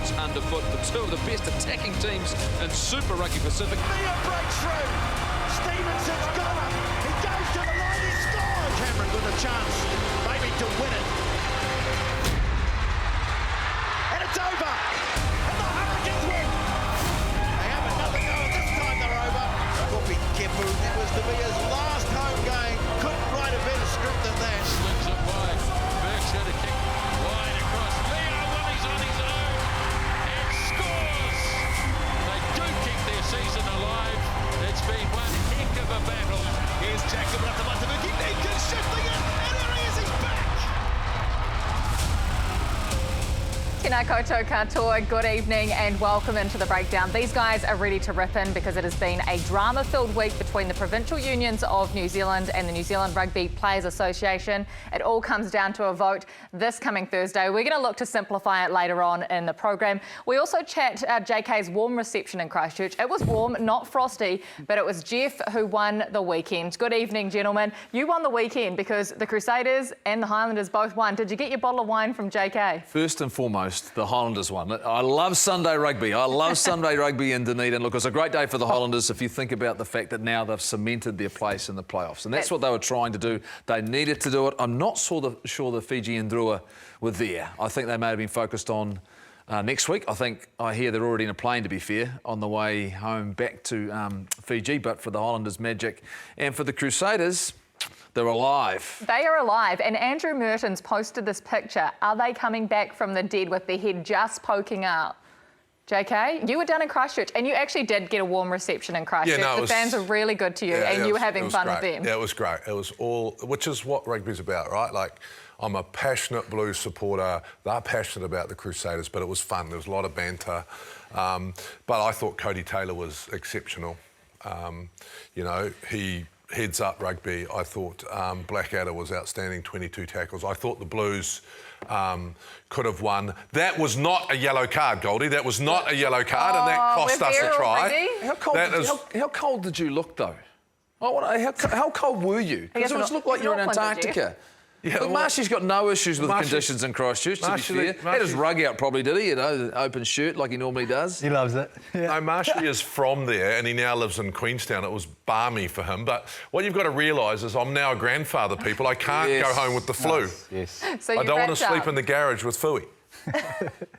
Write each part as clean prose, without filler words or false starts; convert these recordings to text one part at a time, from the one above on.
conditions underfoot for two of the best attacking teams in Super Rugby Pacific. Mia breaks through. Stevenson's got it. He goes to the line, he scores. Cameron with a chance, maybe to win it. And it's over. And the Hurricanes win. They have another go, and this time they're over. Kopi Kepu, that was the Via's last home game. Couldn't write a better script than that. Slips it wide. Berkshire to kick wide across. Leo Willie's on his own and scores. They do keep their season alive. It's been one heck of a battle. Here's Jacob Ratamatamaki. Nathan shifting it, and there he is, he's back. Tēnā koutou katoa, good evening and welcome into the breakdown. These guys are ready to rip in because it has been a drama-filled week between the provincial unions of New Zealand and the New Zealand Rugby Players Association. It all comes down to a vote this coming Thursday. We're going to look to simplify it later on in the program. We also chat JK's warm reception in Christchurch. It was warm, not frosty, but it was Jeff who won the weekend. Good evening, gentlemen. You won the weekend because the Crusaders and the Highlanders both won. Did you get your bottle of wine from JK? First and foremost, the Highlanders won. I love Sunday rugby. I love Sunday rugby in Dunedin. Look, it was a great day for the Highlanders if you think about the fact that now they've cemented their place in the playoffs. And that's what they were trying to do. They needed to do it. I'm not sure the Fiji and Drua were there. I think they may have been focused on next week. I hear they're already in a plane, to be fair, on the way home back to Fiji. But for the Highlanders, magic. And for the Crusaders, they're alive. They are alive, and Andrew Mertens posted this picture. Are they coming back from the dead with their head just poking out? JK, you were down in Christchurch, and you actually did get a warm reception in Christchurch. Yeah, no, the fans are really good to you, and you were having fun with them. Yeah, it was great. It was all, which is what rugby's about, right? Like, I'm a passionate Blues supporter. They're passionate about the Crusaders, but it was fun. There was a lot of banter. But I thought Cody Taylor was exceptional. You know, he heads up rugby. I thought Blackadder was outstanding, 22 tackles. I thought the Blues could have won. That was not a yellow card, Goldie. That was not a yellow card, and that cost us a try. How cold did you look, though? How cold were you? Because it looked like you were in Antarctica. Yeah, look, Marshy's got no issues with conditions in Christchurch, to be fair. Had his rug out probably, did he? You know, open shirt like he normally does. He loves it. Yeah. No, Marshy is from there and he now lives in Queenstown. It was balmy for him. But what you've got to realise is I'm now a grandfather, people. I can't go home with the flu. Yes. So I don't want to sleep in the garage with Fui.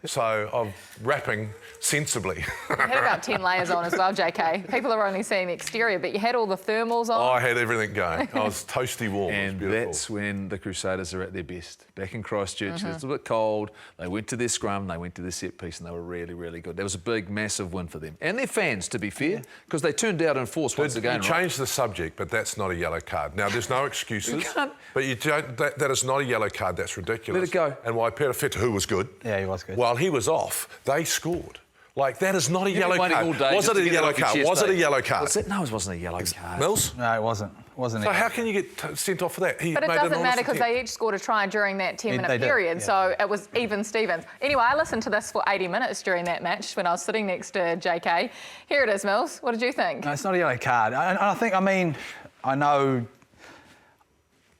So I'm wrapping sensibly. You had about 10 layers on as well, JK. People are only seeing the exterior, but you had all the thermals on. Oh, I had everything going. I was toasty warm. And that's when the Crusaders are at their best. Back in Christchurch, It's a little bit cold. They went to their scrum, they went to their set piece, and they were really, really good. That was a big, massive win for them. And their fans, to be fair, because they turned out in force once again. You changed the subject, but that's not a yellow card. Now, there's no excuses. But you don't, that is not a yellow card. That's ridiculous. Let it go. And why Peter Feta, who was good. Yeah, he was good. While he was off, they scored. Like, that is not a yellow card. Was it a yellow card? Was it a yellow card? No, it wasn't a yellow card. Mills? No, it wasn't. So how can you get sent off for that? But it doesn't matter because they each scored a try during that 10-minute period, so it was even Stevens. Anyway, I listened to this for 80 minutes during that match when I was sitting next to JK. Here it is, Mills. What did you think? No, it's not a yellow card. I know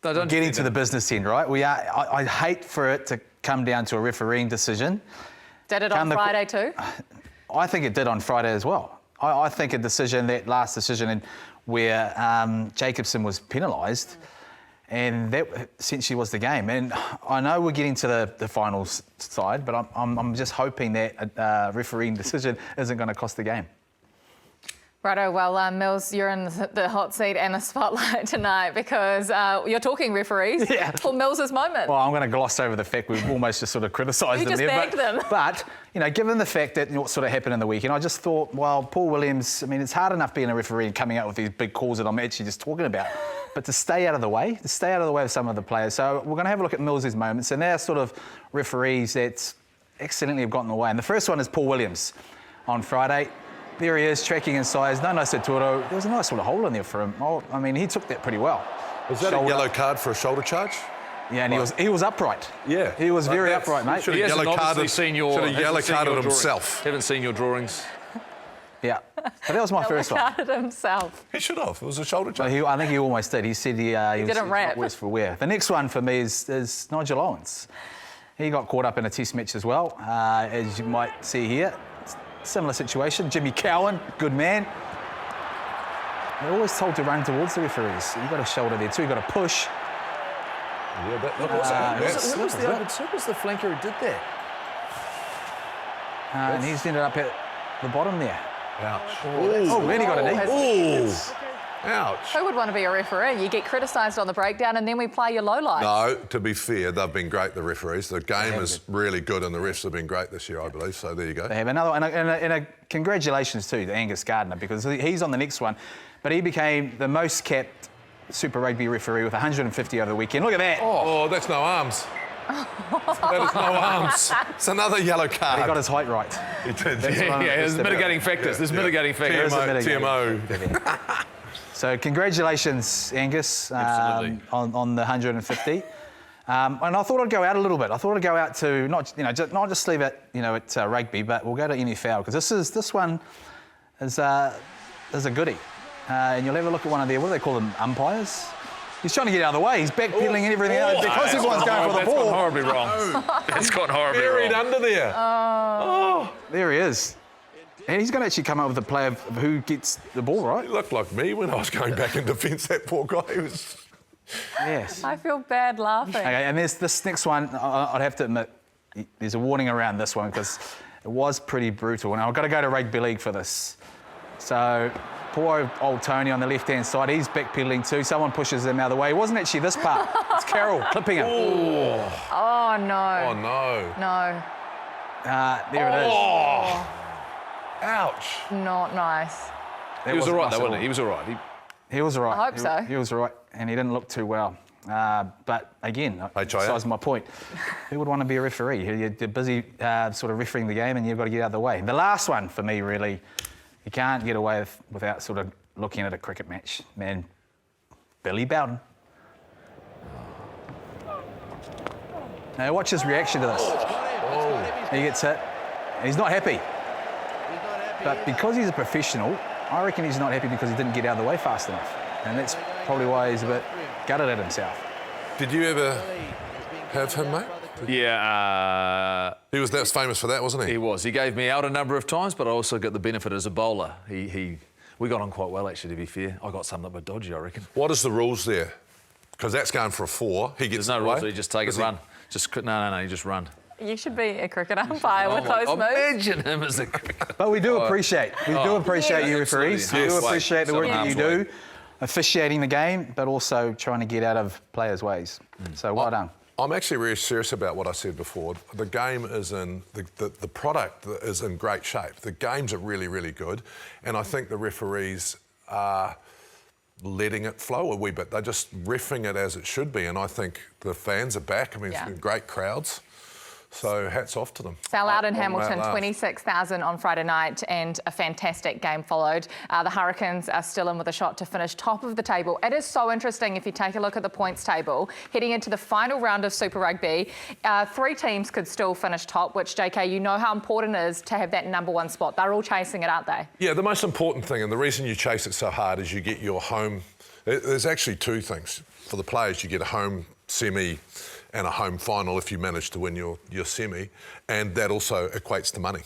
getting to the business end, right? I hate for it to come down to a refereeing decision. Did it on Friday too? I think it did on Friday as well. I think that last decision where Jacobson was penalised, and that essentially was the game. And I know we're getting to the final side, but I'm just hoping that a refereeing decision isn't going to cost the game. Righto, well, Mills, you're in the hot seat and the spotlight tonight because you're talking referees for Mills's moment. Well, I'm going to gloss over the fact we've almost just sort of criticised them there. Bagged them. But, you know, given the fact that what sort of happened in the weekend, I just thought, well, Paul Williams, I mean, it's hard enough being a referee and coming out with these big calls that I'm actually just talking about. But to stay out of the way of some of the players. So we're going to have a look at Mills's moments, and they're sort of referees that excellently have gotten away. And the first one is Paul Williams on Friday. There he is, tracking inside. No Saturo. There was a nice sort of hole in there for him. Oh, I mean, he took that pretty well. Was that a yellow card for a shoulder charge? Yeah, and he was upright. Yeah. He was very upright, mate. Should have yellow carded himself. Haven't seen your drawings. Yeah. But that was my first one. Carded himself. He should have. It was a shoulder charge. I think he almost did. He said he didn't was rap. not worse for wear. The next one for me is Nigel Owens. He got caught up in a test match as well, as you might see here. Similar situation. Jimmy Cowan, good man. They're always told to run towards the referees. You've got a shoulder there too, you've got to push. Yeah, Who was the flanker who did that? And he's ended up at the bottom there. Ouch. Oh, and he got a knee. Ooh. Ouch. Who would want to be a referee? You get criticised on the breakdown and then we play your lowlights. No, to be fair, they've been great, the referees. The game is really good and the refs have been great this year, I believe. So there you go. They have another one. And congratulations to Angus Gardner, because he's on the next one. But he became the most capped Super Rugby referee with 150 over the weekend. Look at that. Oh, that's no arms. That is no arms. It's another yellow card. He got his height right. He did. There's mitigating factors. There's mitigating factors. TMO. So congratulations, Angus, on the 150. And I thought I'd go out a little bit. I thought I'd go out to not just leave it at rugby, but we'll go to NFL, because this one is a goodie. And you'll have a look at one of their, what do they call them, umpires? He's trying to get out of the way. He's backpedaling and everything else because everyone's going for the ball. That's gone horribly wrong. That's gone horribly Buried wrong. under there. There he is. And he's going to actually come up with a play of who gets the ball, right? He looked like me when I was going back in defence. That poor guy. He was... Yes. I feel bad laughing. Okay, and there's this next one. I'd have to admit, there's a warning around this one because it was pretty brutal. And I've got to go to rugby league for this. So poor old Tony on the left-hand side, he's backpedaling too. Someone pushes him out of the way. It wasn't actually this part. It's Carroll clipping him. Oh, no. Oh, no. No. There it is. Oh. Ouch. Not nice. That He was all right, though, nice at wasn't he? He was all right. He was all right. I hope so. He was all right, and he didn't look too well. But again, besides my point, who would want to be a referee? You're busy sort of refereeing the game and you've got to get out of the way. The last one for me, really, you can't get away without sort of looking at a cricket match. Man, Billy Bowden. Now watch his reaction to this. He gets hit, and he's not happy. But because he's a professional, I reckon he's not happy because he didn't get out of the way fast enough. And that's probably why he's a bit gutted at himself. Did you ever have him, mate? Yeah. He was famous for that, wasn't he? He was. He gave me out a number of times, but I also got the benefit as a bowler. We got on quite well, actually, to be fair. I got something a bit dodgy, I reckon. What is the rules there? Because that's going for a 4. He gets There's no away. rules, so you just take it, run. No, you just run. You should be a cricket umpire with those moves. Imagine him as a cricketer. But we do appreciate you referees. absolutely. We do Yes. appreciate the work that you Absolutely. do, officiating the game, but also trying to get out of players' ways. So well done. I'm actually really serious about what I said before. The game is in, the product is in great shape. The games are really, really good. And I think the referees are letting it flow a wee bit. They're just reffing it as it should be. And I think the fans are back. I mean, it's been great crowds. So hats off to them. Sell out in Long may it Hamilton, last. 26,000 on Friday night, and a fantastic game followed. The Hurricanes are still in with a shot to finish top of the table. It is so interesting if you take a look at the points table. Heading into the final round of Super Rugby, 3 teams could still finish top, which, JK, you know how important it is to have that number 1 spot. They're all chasing it, aren't they? Yeah, the most important thing, and the reason you chase it so hard, is you get your home... There's actually 2 things. For the players, you get a home semi and a home final if you manage to win your semi, and that also equates to money.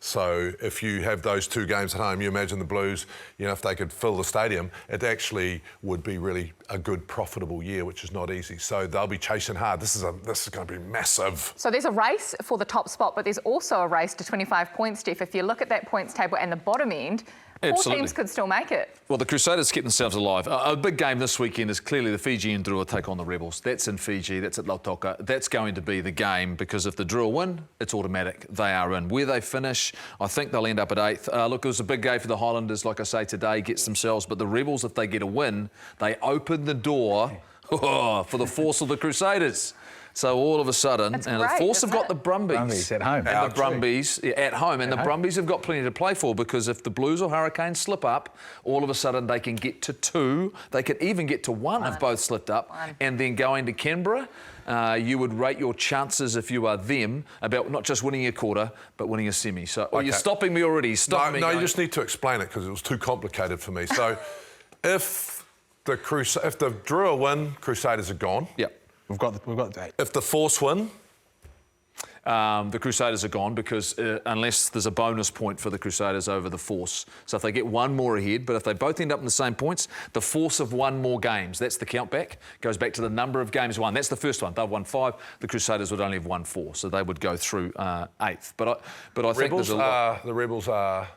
So if you have those 2 games at home, you imagine the Blues, if they could fill the stadium, it actually would be really a good, profitable year, which is not easy. So they'll be chasing hard. This is going to be massive. So there's a race for the top spot, but there's also a race to 25 points, Steph. If you look at that points table and the bottom end, 4 teams could still make it. Well, the Crusaders kept themselves alive. A big game this weekend is clearly the Fiji and Drua take on the Rebels. That's in Fiji, that's at Lautoka. That's going to be the game because if the Drua win, it's automatic. They are in. Where they finish, I think they'll end up at 8th. Look, it was a big game for the Highlanders, like I say, today, gets themselves. But the Rebels, if they get a win, they open the door for the force of the Crusaders. So all of a sudden, That's and great, the Force isn't have got it? the Brumbies. Brumbies at home. And the Brumbies at home. And the Brumbies have got plenty to play for because if the Blues or Hurricanes slip up, all of a sudden they can get to 2. They could even get to 1 if both slipped up. And then going to Canberra, you would rate your chances if you are them about not just winning a quarter, but winning a semi. So you're stopping me already. No, you just need to explain it because it was too complicated for me. So if the Drua win, Crusaders are gone. Yep. We've got the 8. If the Force win, the Crusaders are gone because unless there's a bonus point for the Crusaders over the Force. So if they get one more ahead, but if they both end up in the same points, the Force have won more games. That's the count back. Goes back to the number of games won. That's the first one. They've won 5. The Crusaders would only have won 4, so they would go through 8th. But I think there's a lot. The Rebels are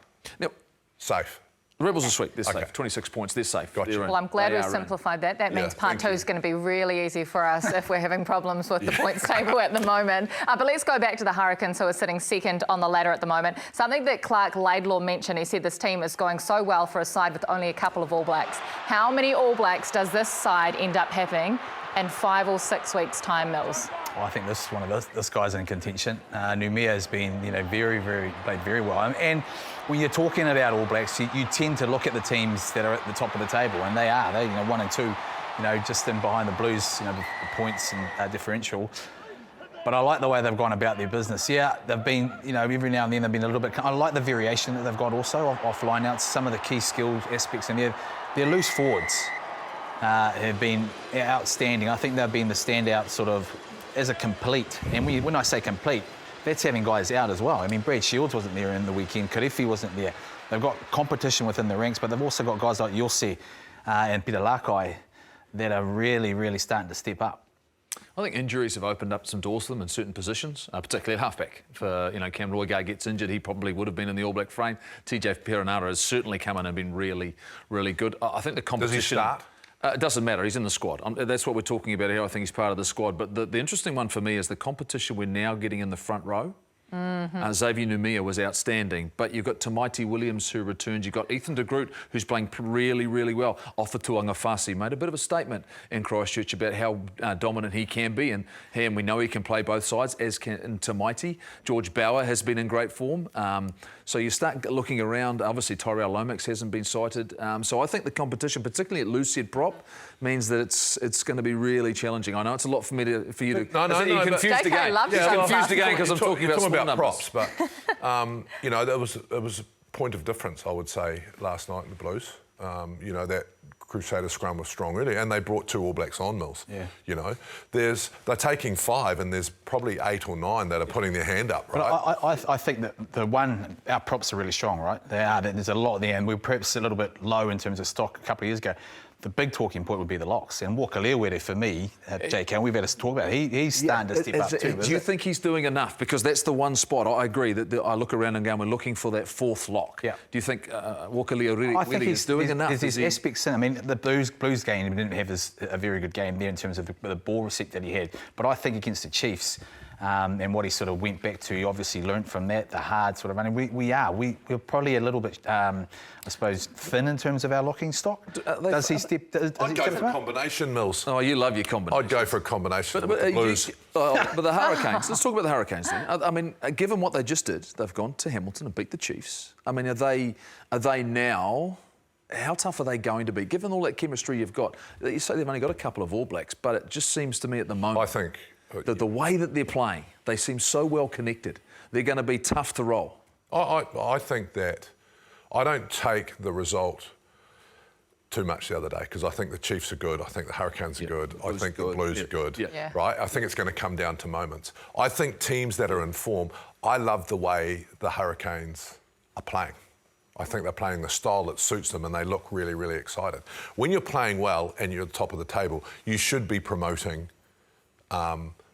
safe. The Rebels are sweet. They're safe. 26 points. They're safe. Gotcha. Well, I'm glad we simplified that. That means part 2 is going to be really easy for us if we're having problems with the points table at the moment. But let's go back to the Hurricanes, who are sitting second on the ladder at the moment. Something that Clark Laidlaw mentioned, he said this team is going so well for a side with only a couple of All Blacks. How many All Blacks does this side end up having in 5 or 6 weeks' time, Mills? Well, I think this is one of those guys in contention. Numia has been, played very well. And when you're talking about All Blacks, you tend to look at the teams that are at the top of the table, and they are. They're 1 and 2, just in behind the Blues, the points and differential. But I like the way they've gone about their business. Yeah, they've been, every now and then they've been a little bit. I like the variation that they've got also off line-outs. Some of the key skill aspects in there. Their loose forwards have been outstanding. I think they've been the standout sort of as a complete. And when I say complete, that's having guys out as well. I mean, Brad Shields wasn't there in the weekend. Karifi wasn't there. They've got competition within the ranks, but they've also got guys like Yossi and Peter Lakai that are really, really starting to step up. I think injuries have opened up some doors for them in certain positions, particularly at halfback. If Cam Roigard gets injured, he probably would have been in the All Black frame. TJ Perenara has certainly come in and been really, really good. I think the competition... Does he start? It doesn't matter. He's in the squad. That's what we're talking about here. I think he's part of the squad. But the interesting one for me is the competition we're now getting in the front row. Xavier Numia was outstanding, but you've got Tamaiti Williams who returns. You've got Ethan de Groot who's playing really, really well. Ofa Tuangafasi made a bit of a statement in Christchurch about how dominant he can be, and we know he can play both sides, as can Tamaiti. George Bauer has been in great form. So you start looking around. Obviously, Tyrell Lomax hasn't been cited. So I think the competition, particularly at loose head prop, means that it's going to be really challenging. I know it's a lot for you to. You're confused again. You're confused again because I'm talking about props, but there was a point of difference, I would say, last night in the Blues. That Crusader scrum was strong, really, and they brought 2 All Blacks on, Mills. Yeah. They're taking 5, and there's probably 8 or 9 that are putting their hand up, right? But I think that our props are really strong, right? They are. There's a lot there, and we're perhaps a little bit low in terms of stock a couple of years ago. The big talking point would be the locks. And Walker Leawede, for me, J.K., we've had to talk about it. He's starting to step up too. Do you think he's doing enough? Because that's the one spot. I agree that I look around and go, we're looking for that 4th lock. Yeah. Do you think Walker Leawede is doing enough? There's aspects in. I mean, the Blues game, he didn't have a very good game there in terms of the ball receipt that he had. But I think against the Chiefs, and what he sort of went back to, he obviously learnt from that, the hard sort of running. We're probably a little bit, I suppose, thin in terms of our locking stock. Does he step? I'd go for a combination, Mills. Oh, you love your combination. I'd go for a combination with the Blues. But the Hurricanes, let's talk about the Hurricanes then. I mean, given what they just did, they've gone to Hamilton and beat the Chiefs. I mean, are they now... How tough are they going to be? Given all that chemistry you've got, you say they've only got a couple of All Blacks, but it just seems to me at the moment... I think... The way that they're playing, they seem so well connected. They're going to be tough to roll. I think that I don't take the result too much the other day because I think the Chiefs are good. I think the Hurricanes are good. I think the Blues are good. Yeah. Right? I think it's going to come down to moments. I think teams that are in form, I love the way the Hurricanes are playing. I think they're playing the style that suits them and they look really, really excited. When you're playing well and you're at the top of the table, you should be promoting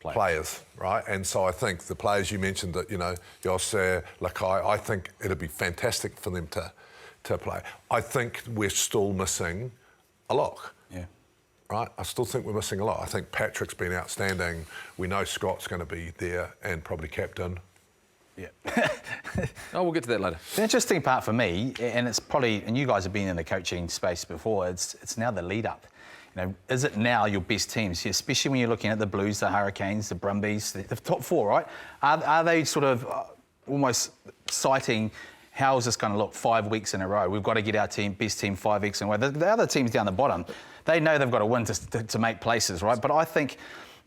players, right? And so I think the players you mentioned, that Yossi, Lakai, I think it'd be fantastic for them to play. I think we're still missing a lock. Yeah. Right? I still think we're missing a lot. I think Patrick's been outstanding. We know Scott's going to be there and probably captain. Yeah. We'll get to that later. The interesting part for me, and it's probably, and you guys have been in the coaching space before, it's now the lead up. Is it now your best teams, especially when you're looking at the Blues, the Hurricanes, the Brumbies, the top 4, right? Are they sort of almost citing, how is this going to look 5 weeks in a row? We've got to get our best team 5 weeks in a row. The other teams down the bottom, they know they've got to win to make places, right? But I think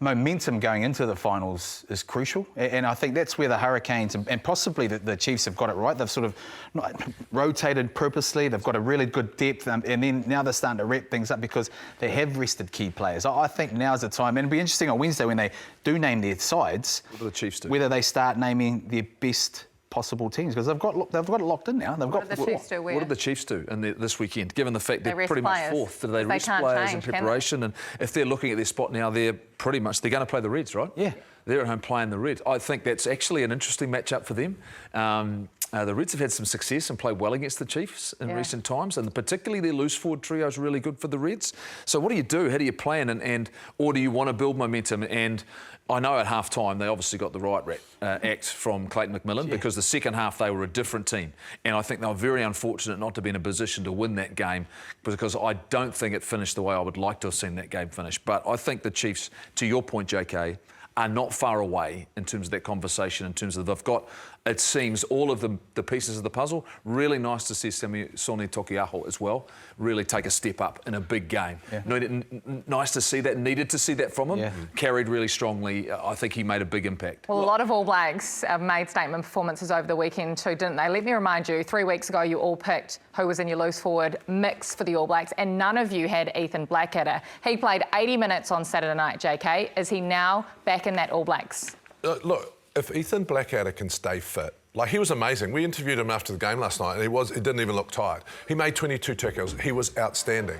momentum going into the finals is crucial, and I think that's where the Hurricanes and possibly the Chiefs have got it right. They've sort of not rotated purposely. They've got a really good depth, and then now they're starting to wrap things up because they have rested key players. I think now's the time, and it'll be interesting on Wednesday when they do name their sides. What do the Chiefs do? Whether they start naming their best possible teams, because they've got it locked in now. What did the Chiefs do this weekend, given the fact they're pretty much fourth? Do they rest can't players change, in preparation? And if they're looking at their spot now, they're going to play the Reds, right? Yeah. They're at home playing the Reds. I think that's actually an interesting matchup for them. The Reds have had some success and played well against the Chiefs in recent times, and particularly their loose forward trio is really good for the Reds. So what do you do? How do you plan? Or do you want to build momentum? And I know at half-time they obviously got the right act from Clayton McMillan because the second half they were a different team. And I think they were very unfortunate not to be in a position to win that game because I don't think it finished the way I would like to have seen that game finish. But I think the Chiefs, to your point, JK, are not far away in terms of that conversation, in terms of they've got, it seems, all of the pieces of the puzzle. Really nice to see Sone Tokiaho as well really take a step up in a big game. Yeah. Nice to see that, needed to see that from him. Yeah. Carried really strongly. I think he made a big impact. Well, a lot of All Blacks made statement performances over the weekend too, didn't they? Let me remind you, 3 weeks ago you all picked who was in your loose forward mix for the All Blacks, and none of you had Ethan Blackadder. He played 80 minutes on Saturday night, JK. Is he now back in that All Blacks? Look, if Ethan Blackadder can stay fit, like he was amazing. We interviewed him after the game last night and he didn't even look tired. He made 22 tackles. He was outstanding.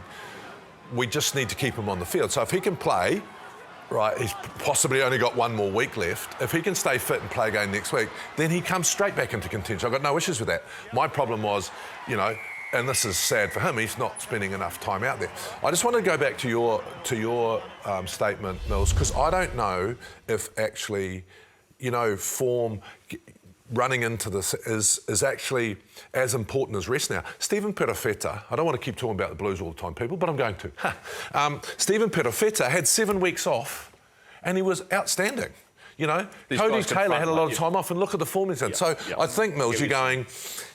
We just need to keep him on the field. So if he can play, right, he's possibly only got one more week left. If he can stay fit and play again next week, then he comes straight back into contention. I've got no issues with that. My problem was, you know, and this is sad for him, he's not spending enough time out there. I just want to go back to your statement, Mills, because I don't know if actually, you know, form running into this is actually as important as rest now. Stephen Perofeta, I don't want to keep talking about the Blues all the time, people, but I'm going to. Stephen Perofeta had 7 weeks off and he was outstanding. You know, Cody Taylor had a lot of time off and look at the form he's in. So I think, Mills,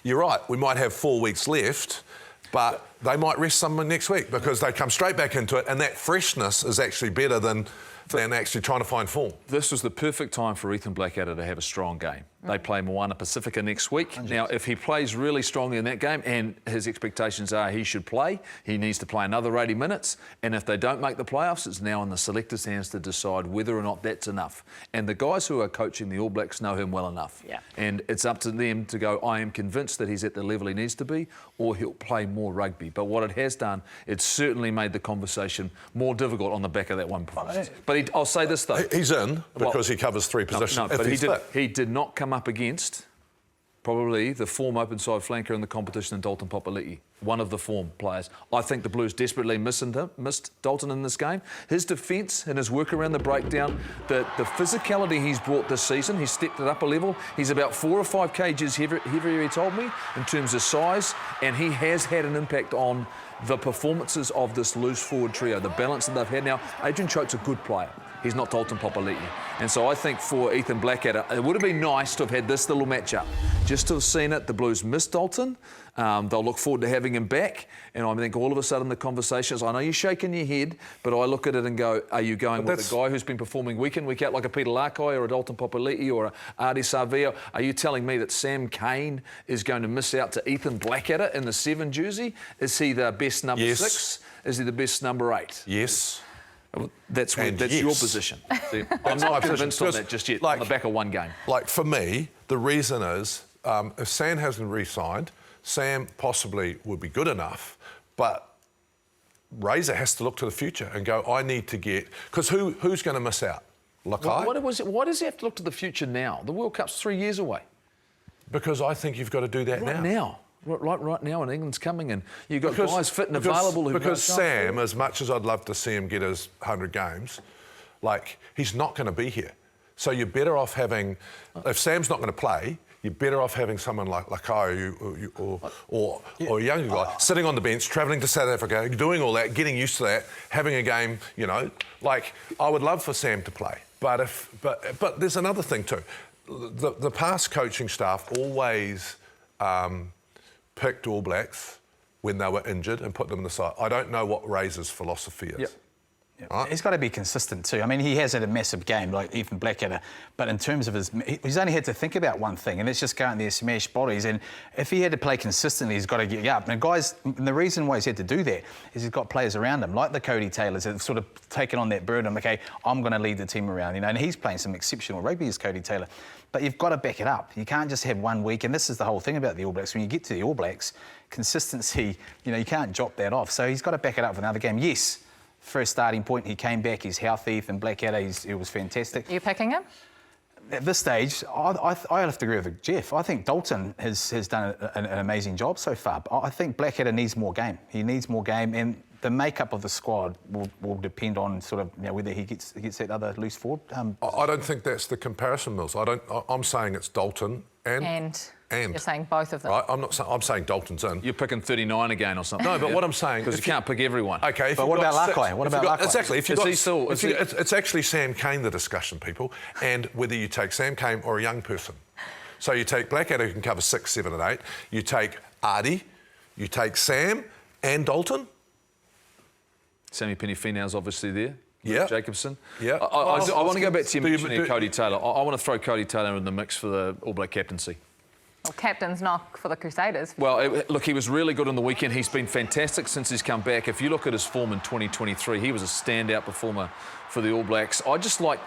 you're right, we might have 4 weeks left, but they might rest someone next week because they come straight back into it and that freshness is actually better than actually trying to find form. This was the perfect time for Ethan Blackadder to have a strong game. They play Moana Pacifica next week. 100%. Now, if he plays really strongly in that game, and his expectations are he should play, he needs to play another 80 minutes. And if they don't make the playoffs, it's now in the selectors' hands to decide whether or not that's enough. And the guys who are coaching the All Blacks know him well enough. Yeah. And it's up to them to go, I am convinced that he's at the level he needs to be, or he'll play more rugby. But what it has done, it's certainly made the conversation more difficult on the back of that one performance. But I'll say this, though. He's in because he covers 3 positions. No, but he did not come up against probably the form open side flanker in the competition in Dalton Papali'i, one of the form players. I think the Blues desperately missed Dalton in this game. His defence and his work around the breakdown, the physicality he's brought this season, he's stepped it up a level. He's about 4 or 5 kgs heavier, he told me, in terms of size, and he has had an impact on the performances of this loose forward trio, the balance that they've had. Now, Adrian Chote's a good player. He's not Dalton Papali'i. And so I think for Ethan Blackadder, it would have been nice to have had this little matchup. Just to have seen it, the Blues missed Dalton. They'll look forward to having him back. And I think all of a sudden the conversations, I know you're shaking your head, but I look at it and go, are you going with a guy who's been performing week in, week out like a Peter Lakai or a Dalton Papali'i or a Ardie Savea? Are you telling me that Sam Cane is going to miss out to Ethan Blackadder in the 7 jersey? Is he the best number 6? Is he the best number 8? Yes. That's your position. See, I'm not convinced on that just yet, on the back of one game. Like, for me, the reason is if Sam hasn't re-signed, Sam possibly would be good enough, but Razor has to look to the future and go, I need to get... Because who's going to miss out? Lakai? Why does he have to look to the future now? The World Cup's 3 years away. Because I think you've got to do that now. Right now, and England's coming, and you've got guys fit and available. Because Sam, as much as I'd love to see him get his 100 games, like, he's not going to be here. So you're better off having... If Sam's not going to play, you're better off having someone like Lakai or a younger guy sitting on the bench, travelling to South Africa, doing all that, getting used to that, having a game, you know. Like, I would love for Sam to play. But there's another thing too. The past coaching staff always... picked All Blacks when they were injured and put them in the side. I don't know what Razor's philosophy is. Yep. Right? He's got to be consistent too. I mean, he has had a massive game like Ethan Blackadder, but in terms of he's only had to think about one thing, and that's just go out there, smash bodies. And if he had to play consistently, he's got to get up. And the reason why he's had to do that is he's got players around him, like the Cody Taylors, that have sort of taken on that burden. Okay, I'm going to lead the team around, and he's playing some exceptional rugby as Cody Taylor. But you've got to back it up. You can't just have 1 week, and this is the whole thing about the All Blacks. When you get to the All Blacks, consistency, you can't drop that off. So he's got to back it up with another game. Yes. First starting point, he came back, he's healthy, and Blackadder, he was fantastic. Are you picking him? At this stage, I have to agree with Jeff. I think Dalton has done an amazing job so far. But I think Blackadder needs more game. He needs more game, and the makeup of the squad will depend on sort of whether he gets that other loose forward. I don't think that's the comparison, Mills. I'm saying it's Dalton and. You're saying both of them. Right, I'm saying Dalton's in. You're picking 39 again or something. No, but what I'm saying... Because you can't pick everyone. OK, but what about Lakai? What about Lakai? Exactly. It's It's actually Sam Cane, the discussion, people, and whether you take Sam Cane or a young person. So you take Blackadder, who can cover 6, 7 and 8. You take Artie, you take Sam and Dalton. Sammy Penny-Finau's obviously there. Yeah. Jacobson. Yeah. I want to go back to you mentioning Cody Taylor. I want to throw Cody Taylor in the mix for the All Black captaincy. Well, captain's knock for the Crusaders. Well, look, he was really good on the weekend. He's been fantastic since he's come back. If you look at his form in 2023, he was a standout performer for the All Blacks. I just like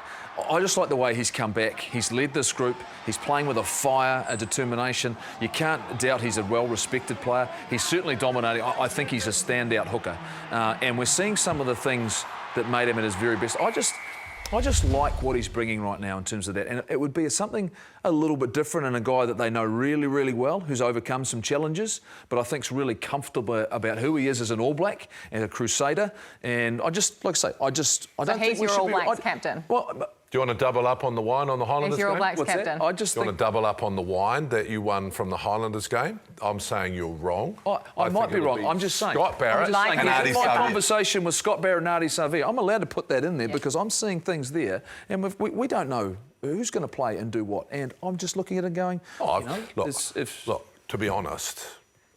the way he's come back. He's led this group. He's playing with a fire, a determination. You can't doubt he's a well-respected player. He's certainly dominating. I think he's a standout hooker. And we're seeing some of the things that made him at his very best. I just like what he's bringing right now in terms of that. And it would be something a little bit different and a guy that they know really, really well, who's overcome some challenges, but I think's really comfortable about who he is as an All Black and a Crusader. And I just, like I say, I don't think he's your All Blacks captain? Do you want to double up on the wine on the Highlanders He's your All game? Blacks captain. I just Do you want to double up on the wine that you won from the Highlanders game? I'm saying you're wrong. I might be wrong. I'm just saying. Scott Barrett like and Artie my Savia. conversation with Scott Barrett and Artie Savia, I'm allowed to put that in there because I'm seeing things there and we don't know who's going to play and do what. And I'm just looking at it going, Look, to be honest,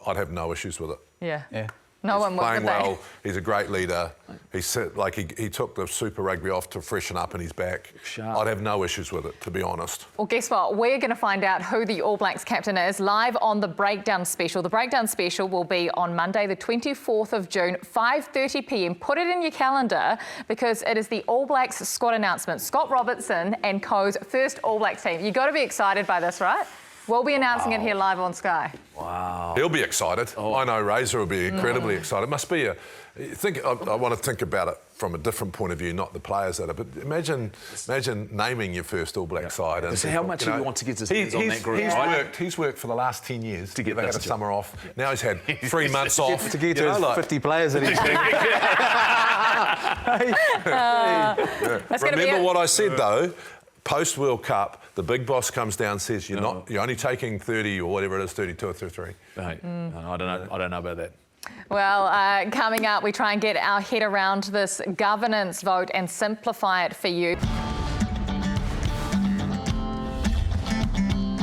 I'd have no issues with it. Yeah. No one would, Playing would they? well, he's a great leader. He took the Super Rugby off to freshen up and he's back. Sharp. I'd have no issues with it, to be honest. Well, guess what? We're going to find out who the All Blacks captain is live on the Breakdown Special. The Breakdown Special will be on Monday, the 24th of June, 5:30 p.m. Put it in your calendar because it is the All Blacks squad announcement. Scott Robertson and co.'s first All Blacks team. You've got to be excited by this, right? We'll be announcing it here live on Sky. wow. He'll be excited. I know Razor will be incredibly excited. It must be I want to think about it from a different point of view, not the players that are. But imagine naming your first All Black side. And So how much he wants to get his hands on that group, He's worked for the last 10 years to get this a job. summer off. Now he's had 3 months off. To get to his 50 players that he's Remember what I said though. Post World Cup, the big boss comes down and says you're only taking 30 or whatever it is, 32 or 33. Right. No, I don't know about that. Well, coming up, we try and get our head around this governance vote and simplify it for you.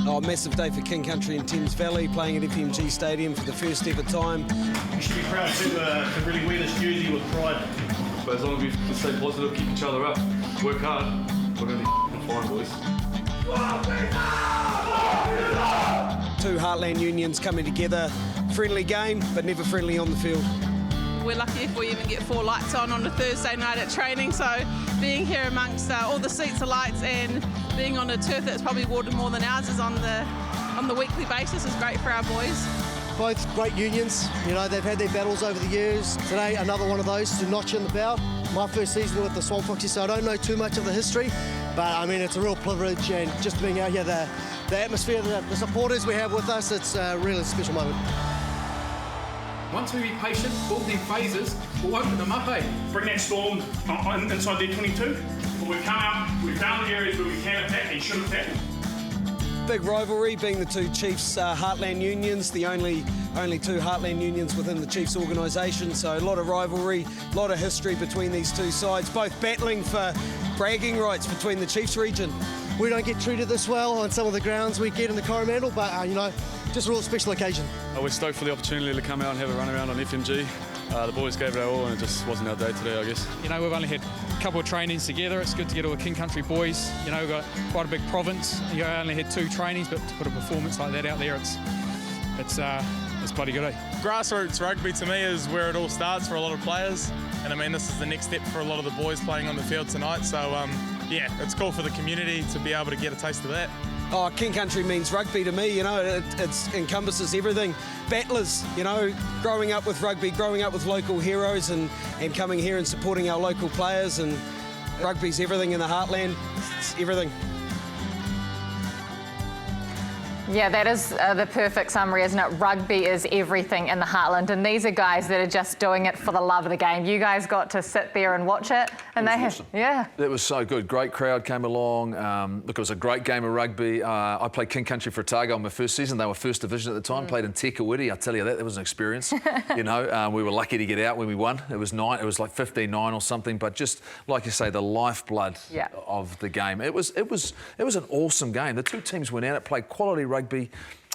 Oh, massive day for King Country in Thames Valley, playing at FMG Stadium for the first ever time. You should be proud to really wear this jersey with pride. But as long as we can stay positive, keep each other up, work hard, we're going to be fine, boys. 2 Heartland unions coming together. Friendly game, but never friendly on the field. We're lucky if we even get 4 lights on a Thursday night at training, so being here amongst all the seats are lights and being on a turf that's probably watered more than ours is on the weekly basis is great for our boys. Both great unions, they've had their battles over the years. Today, another one of those to notch in the belt. My first season with the Swamp Foxes, so I don't know too much of the history, but I mean, it's a real privilege, and just being out here, the atmosphere, the supporters we have with us, it's a really special moment. Once we be patient, build them phases, we'll open them up, eh? Bring that storm inside their 22. But we've come out, we've found the areas where we can attack and should attack. Big rivalry being the 2 Chiefs Heartland unions, the only 2 Heartland unions within the Chiefs organisation, so a lot of rivalry, a lot of history between these 2 sides, both battling for bragging rights between the Chiefs region. We don't get treated this well on some of the grounds we get in the Coromandel, but just a real special occasion. We're stoked for the opportunity to come out and have a run around on FMG. The boys gave it our all and it just wasn't our day today, I guess. You know, we've only had a couple of trainings together. It's good to get all the King Country boys. You know, we've got quite a big province. You know, only had 2 trainings, but to put a performance like that out there, it's bloody good, eh? Grassroots rugby to me is where it all starts for a lot of players. And I mean, this is the next step for a lot of the boys playing on the field tonight. So, yeah, it's cool for the community to be able to get a taste of that. Oh, King Country means rugby to me, you know, it encompasses everything. Battlers, you know, growing up with rugby, growing up with local heroes and coming here and supporting our local players, and rugby's everything in the heartland, it's everything. Yeah, that is the perfect summary, isn't it? Rugby is everything in the heartland, and these are guys that are just doing it for the love of the game. You guys got to sit there and watch it, and they have, yeah. It was so good. Great crowd came along. Look, it was a great game of rugby. I played King Country for Otago on my first season. They were first division at the time. Played in Te Kuiti. I tell you that was an experience. You know, we were lucky to get out when we won. It was like 15-9 or something. But just like you say, the lifeblood of the game. It was an awesome game. The 2 teams went out. It played quality rugby.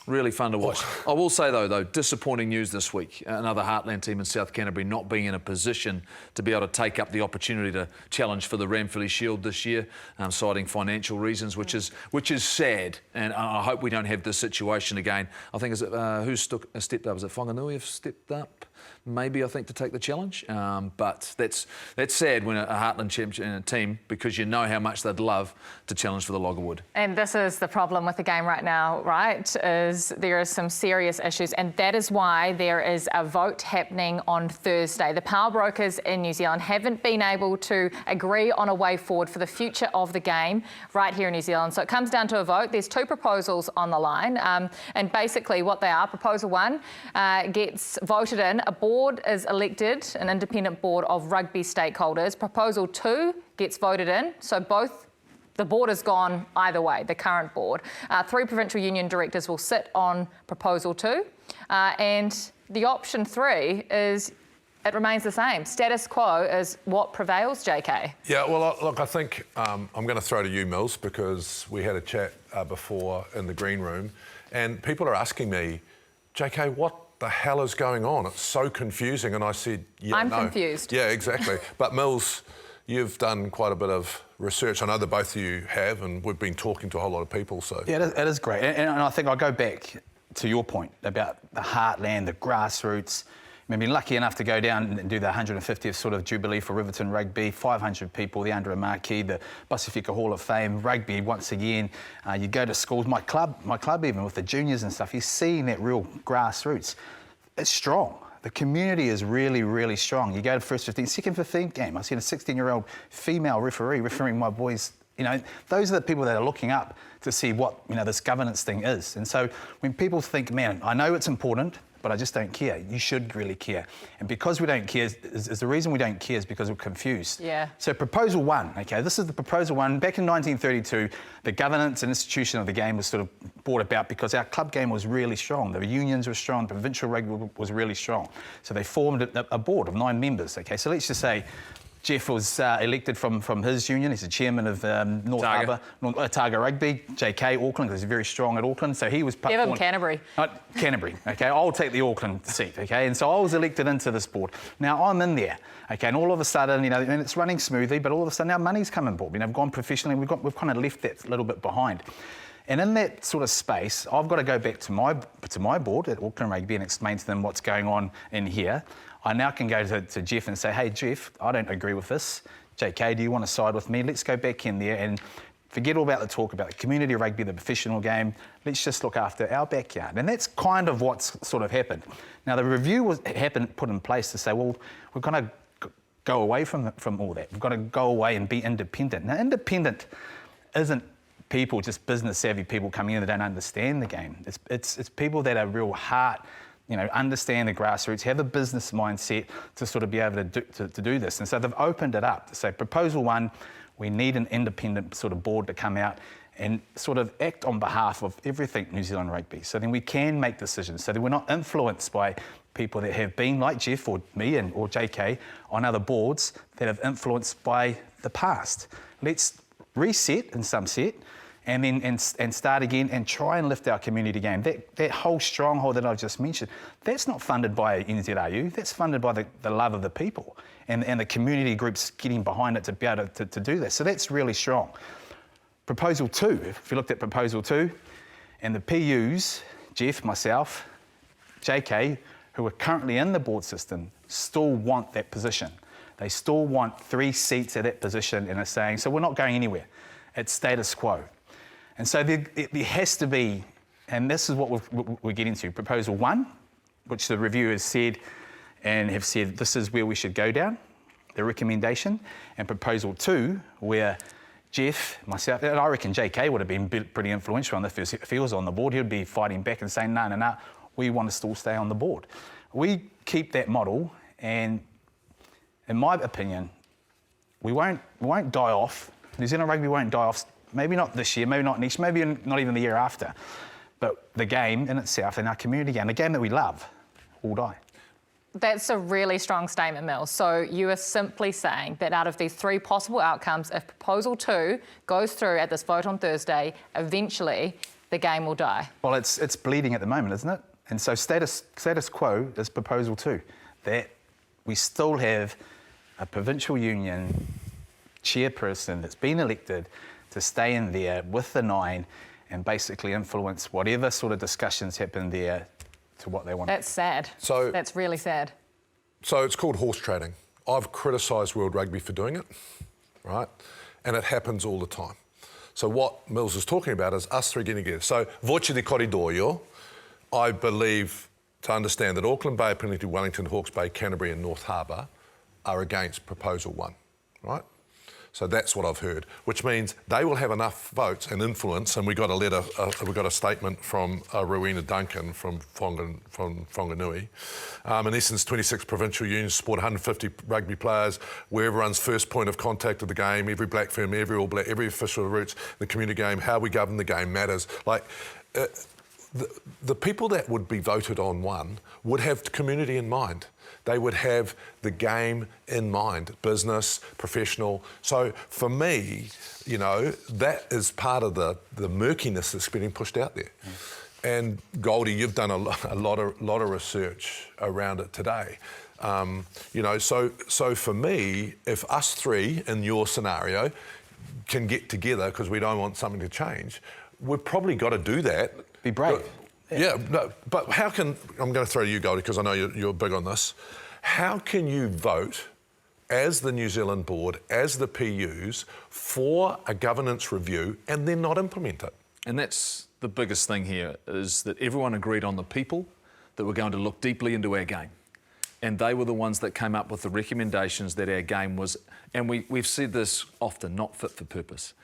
Really fun to watch. I will say, though, disappointing news this week. Another Heartland team in South Canterbury not being in a position to be able to take up the opportunity to challenge for the Ramfilly Shield this year, citing financial reasons, which is sad. And I hope we don't have this situation again. I think, who stepped up? Is it Whanganui have stepped up? Maybe, I think, to take the challenge. But that's sad when a Heartland team, because you know how much they'd love to challenge for the Loggerwood. And this is the problem with the game right now, right, is there are some serious issues, and that is why there is a vote happening on Thursday. The power brokers in New Zealand haven't been able to agree on a way forward for the future of the game right here in New Zealand. So it comes down to a vote. There's 2 proposals on the line, and basically what they are, Proposal 1 gets voted in. A board is elected, an independent board of rugby stakeholders. Proposal 2 gets voted in, so the board is gone either way, the current board. 3 provincial union directors will sit on Proposal 2, and the option 3 is it remains the same. Status quo is what prevails, JK. Yeah, well, look, I think I'm going to throw to you, Mills, because we had a chat before in the green room, and people are asking me, JK, what the hell is going on? It's so confusing. And I said, yeah, I'm no. confused. Yeah, exactly. But Mills, you've done quite a bit of research. I know that both of you have, and we've been talking to a whole lot of people. So yeah, it is great. And I think I'll go back to your point about the heartland, the grassroots. We've been lucky enough to go down and do the 150th sort of Jubilee for Riverton Rugby, 500 people, the under a marquee, the Pacific Hall of Fame, rugby once again. You go to schools, my club even with the juniors and stuff, you're seeing that real grassroots. It's strong. The community is really, really strong. You go to first 15, second 15 game. I've seen a 16-year-old female referee refereeing my boys. You know, those are the people that are looking up to see what, you know, this governance thing is. And so when people think, man, I know it's important, but I just don't care. You should really care. And because we don't care, is the reason we don't care is because we're confused. Yeah. So Proposal 1, okay, this is the Proposal 1. Back in 1932, the governance and institution of the game was sort of brought about because our club game was really strong. The unions were strong, provincial rugby was really strong. So they formed a board of 9 members, okay? So let's just say Jeff was elected from his union. He's the chairman of North Harbour, Otago Rugby, JK, Auckland, because he's very strong at Auckland. So he was... Give him Canterbury. Canterbury, OK? I'll take the Auckland seat, OK? And so I was elected into this board. Now, I'm in there, OK? And all of a sudden, you know, and it's running smoothly, but all of a sudden our money's come on board. You know, we've gone professionally, we've kind of left that little bit behind. And in that sort of space, I've got to go back to my board at Auckland Rugby and explain to them what's going on in here. I now can go to Jeff and say, hey, Jeff, I don't agree with this. JK, do you want to side with me? Let's go back in there and forget all about the talk about the community rugby, the professional game. Let's just look after our backyard. And that's kind of what's sort of happened. Now, the review was put in place to say, well, we're going to go away from all that. We've got to go away and be independent. Now, independent isn't people, just business-savvy people coming in that don't understand the game. It's people that are real heart, you know, understand the grassroots, have a business mindset to sort of be able to do this. And so they've opened it up to say, Proposal 1, we need an independent sort of board to come out and sort of act on behalf of everything New Zealand rugby. So then we can make decisions, so that we're not influenced by people that have been, like Jeff or me or JK, on other boards that have influenced by the past. Let's reset in some set and then and start again and try and lift our community game. That whole stronghold that I've just mentioned, that's not funded by NZRU, that's funded by the love of the people and the community groups getting behind it to be able to do this. So that's really strong. Proposal 2, if you looked at Proposal 2, and the PUs, Jeff, myself, JK, who are currently in the board system, still want that position. They still want 3 seats at that position and are saying, so we're not going anywhere. It's status quo. And so there has to be, and this is what we're getting to, Proposal 1, which the review has said and have said this is where we should go down, the recommendation, and Proposal 2, where Jeff, myself, and I reckon JK would have been pretty influential on this. If he was on the board, he'd be fighting back and saying, no, we want to still stay on the board. We keep that model, and in my opinion, we won't die off. New Zealand rugby won't die off, maybe not this year, maybe not next, maybe not even the year after. But the game in itself and our community game, the game that we love, will die. That's a really strong statement, Mills. So you are simply saying that out of these 3 possible outcomes, if Proposal 2 goes through at this vote on Thursday, eventually the game will die. Well, it's bleeding at the moment, isn't it? And so status quo is Proposal 2, that we still have a provincial union chairperson that's been elected to stay in there with the 9 and basically influence whatever sort of discussions happen there to what they want. That's sad. So that's really sad. So it's called horse trading. I've criticised World Rugby for doing it, right? And it happens all the time. So what Mills is talking about is us 3 getting together. So voce di corridoio, I believe to understand that Auckland Bay, Penalty, Wellington, Hawke's Bay, Canterbury and North Harbour are against Proposal 1, right? So that's what I've heard, which means they will have enough votes and influence. And we got a letter, we got a statement from Rowena Duncan from Whanganui. In essence, 26 provincial unions support 150 rugby players, where everyone's first point of contact of the game, every black firm, every All Black, every official routes, the community game, how we govern the game matters. Like, the people that would be voted on 1 would have community in mind. They would have the game in mind, business, professional. So for me, you know, that is part of the murkiness that's getting pushed out there. And Goldie, you've done a lot of research around it today. You know, so for me, if us 3 in your scenario can get together because we don't want something to change, we've probably got to do that. Be brave. But how can... I'm going to throw to you, Goldie, because I know you're big on this. How can you vote as the New Zealand board, as the PUs, for a governance review and then not implement it? And that's the biggest thing here, is that everyone agreed on the people that were going to look deeply into our game. And they were the ones that came up with the recommendations that our game was, and we've said this often, not fit for purpose.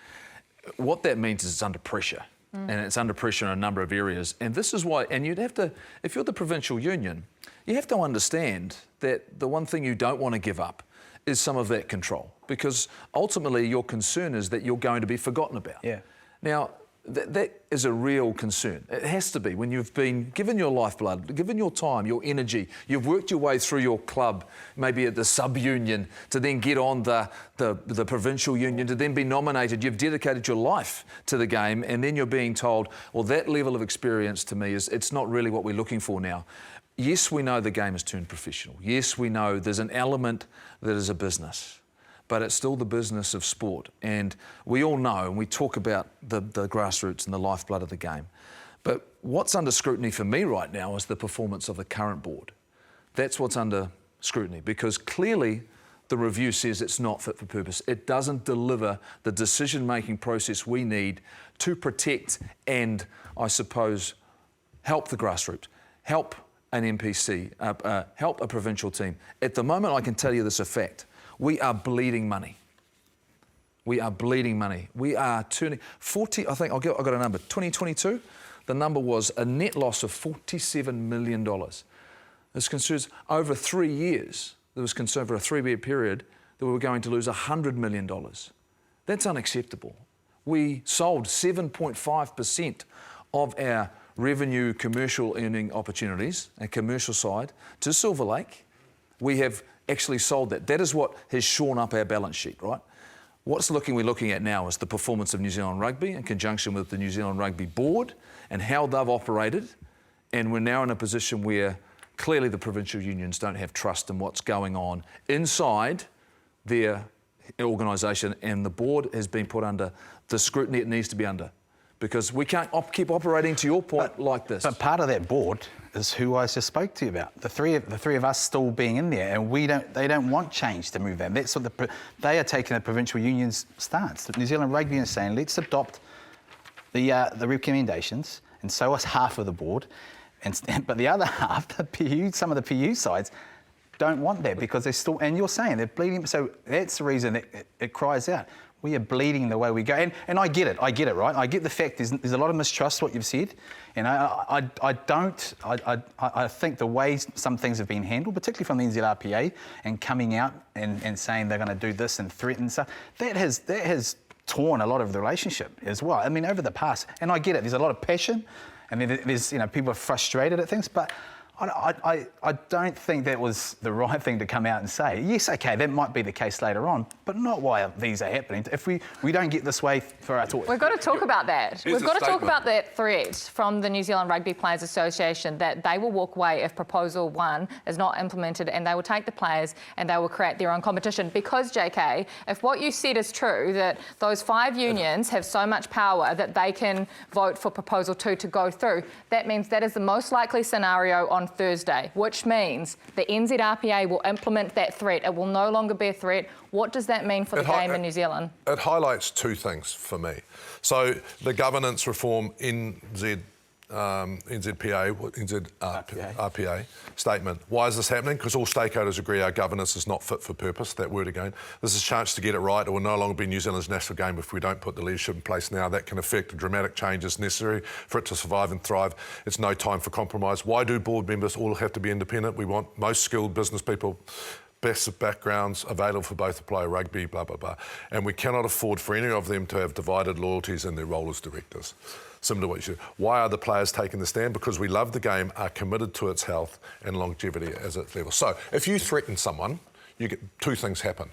What that means is it's under pressure. And it's under pressure in a number of areas. And this is why, and you'd have to, if you're the provincial union, you have to understand that the one thing you don't want to give up is some of that control, because ultimately your concern is that you're going to be forgotten about. Yeah. Now, that is a real concern. It has to be when you've been given your lifeblood, given your time, your energy, you've worked your way through your club, maybe at the sub-union, to then get on the provincial union, to then be nominated. You've dedicated your life to the game, and then you're being told, well, that level of experience to me it's not really what we're looking for now. Yes, we know the game has turned professional. Yes, we know there's an element that is a business, but it's still the business of sport. And we all know, and we talk about the grassroots and the lifeblood of the game. But what's under scrutiny for me right now is the performance of the current board. That's what's under scrutiny, because clearly the review says it's not fit for purpose. It doesn't deliver the decision-making process we need to protect and, I suppose, help the grassroots, help an NPC, help a provincial team. At the moment, I can tell you this a fact. We are bleeding money. We are bleeding money. We are turning 40, I think, I got a number, 2022, the number was a net loss of $47 million. This concerns over 3 years. There was concern for a 3-year period that we were going to lose $100 million. That's unacceptable. We sold 7.5% of our revenue commercial earning opportunities, our commercial side, to Silver Lake. We have actually sold that. That is what has shorn up our balance sheet, right? we're looking at now is the performance of New Zealand Rugby in conjunction with the New Zealand Rugby Board and how they've operated. And we're now in a position where clearly the provincial unions don't have trust in what's going on inside their organisation, and the board has been put under the scrutiny it needs to be under. Because we can't keep operating, to your point, like this. But part of that board is who I just spoke to you about. The three of us still being in there, and they don't want change to move them. That's what they are taking the provincial union's stance. The New Zealand Rugby is saying, let's adopt the recommendations, and so is half of the board. But the other half, some of the PU sides, don't want that because they're still, and you're saying they're bleeding. So that's the reason it cries out. We are bleeding the way we go. And I get it, right? I get the fact there's a lot of mistrust, what you've said. And I think the way some things have been handled, particularly from the NZRPA, and coming out and saying they're going to do this and threaten stuff, that has torn a lot of the relationship as well. I mean, over the past, and I get it, there's a lot of passion, and there's, people are frustrated at things, but I don't think that was the right thing to come out and say. Yes, okay, that might be the case later on, but not why these are happening. If we don't get this way for our talk. We've got to talk about that. We've got to talk about that threat from the New Zealand Rugby Players Association that they will walk away if Proposal 1 is not implemented, and they will take the players and they will create their own competition. Because, JK, if what you said is true, that those 5 unions have so much power that they can vote for Proposal 2 to go through, that means that is the most likely scenario on Thursday, which means the NZRPA will implement that threat. It will no longer be a threat. What does that mean for the game in New Zealand? It highlights 2 things for me. So the governance reform NZRPA statement. Why is this happening? Because all stakeholders agree our governance is not fit for purpose, that word again. This is a chance to get it right. It will no longer be New Zealand's national game if we don't put the leadership in place now. That can affect the dramatic changes necessary for it to survive and thrive. It's no time for compromise. Why do board members all have to be independent? We want most skilled business people, best backgrounds available for both to play rugby, blah, blah, blah. And we cannot afford for any of them to have divided loyalties in their role as directors. Similar to what you said. Why are the players taking the stand? Because we love the game, are committed to its health and longevity as its level. So if you threaten someone, you get 2 things happen.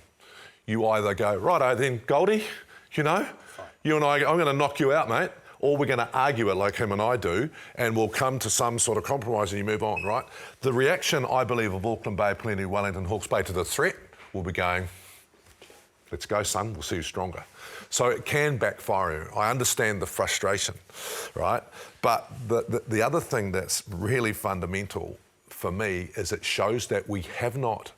You either go, righto then, Goldie, you and I, I'm going to knock you out, mate. Or we're going to argue it like him and I do, and we'll come to some sort of compromise and you move on, right? The reaction, I believe, of Auckland Bay, Plenty, Wellington, Hawke's Bay to the threat will be going, let's go, son, we'll see you stronger. So it can backfire. I understand the frustration, right? But the other thing that's really fundamental for me is it shows that